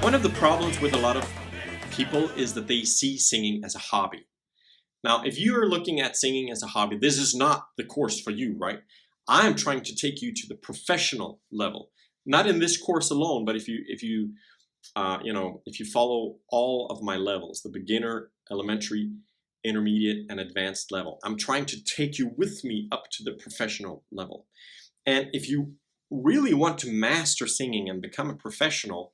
One of the problems with a lot of people is that they see singing as a hobby. Now, if you are looking at singing as a hobby, this is not the course for you, right? I'm trying to take you to the professional level. Not in this course alone, but if you follow all of my levels, the beginner, elementary, intermediate, and advanced level, I'm trying to take you with me up to the professional level. And if you really want to master singing and become a professional,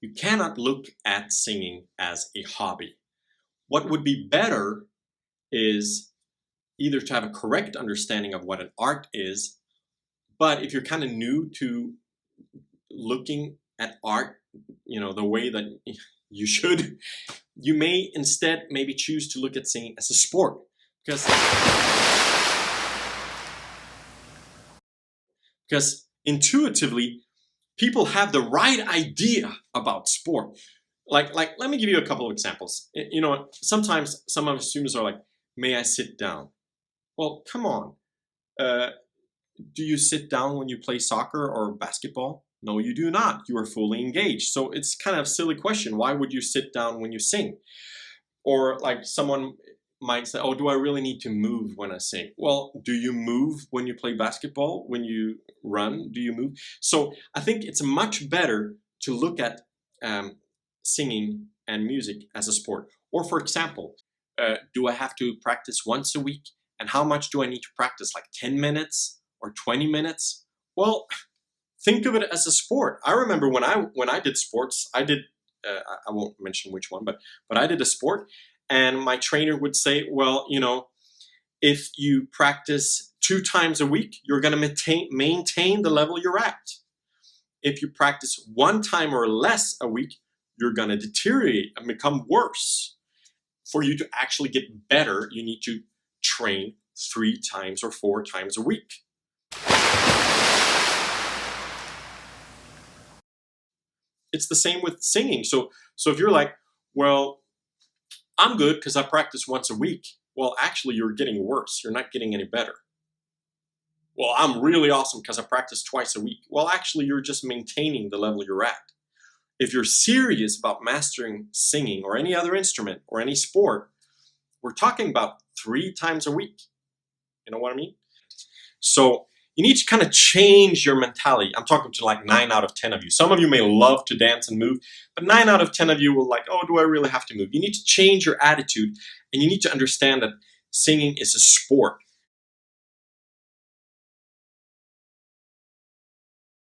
you cannot look at singing as a hobby. What would be better is either to have a correct understanding of what an art is, but if you're kind of new to looking at art, the way that you should, you may instead maybe choose to look at singing as a sport. Because intuitively, people have the right idea about sport. Like, let me give you a couple of examples. Sometimes some of the students are like, may I sit down? Well, come on. Do you sit down when you play soccer or basketball? No, you do not. You are fully engaged. So it's kind of a silly question. Why would you sit down when you sing? Or like someone might say, oh, do I really need to move when I sing? Well, do you move when you play basketball? When you run, do you move? So I think it's much better to look at singing and music as a sport. Or for example, do I have to practice once a week? And how much do I need to practice? Like 10 minutes or 20 minutes? Well, think of it as a sport. I remember when I did sports, I won't mention which one, but I did a sport, and my trainer would say, well, if you practice 2 times a week, you're going to maintain the level you're at. If you practice 1 time or less a week, you're going to deteriorate and become worse. For you to actually get better, you need to train 3 times or 4 times a week. It's the same with singing. So if you're like, well, I'm good because I practice once a week. Well, actually, you're getting worse. You're not getting any better. Well, I'm really awesome because I practice twice a week. Well, actually, you're just maintaining the level you're at. If you're serious about mastering singing or any other instrument or any sport, we're talking about 3 times a week. You know what I mean? So you need to kind of change your mentality. I'm talking to like 9 out of 10 of you. Some of you may love to dance and move, but 9 out of 10 of you will like, oh, do I really have to move? You need to change your attitude, and you need to understand that singing is a sport.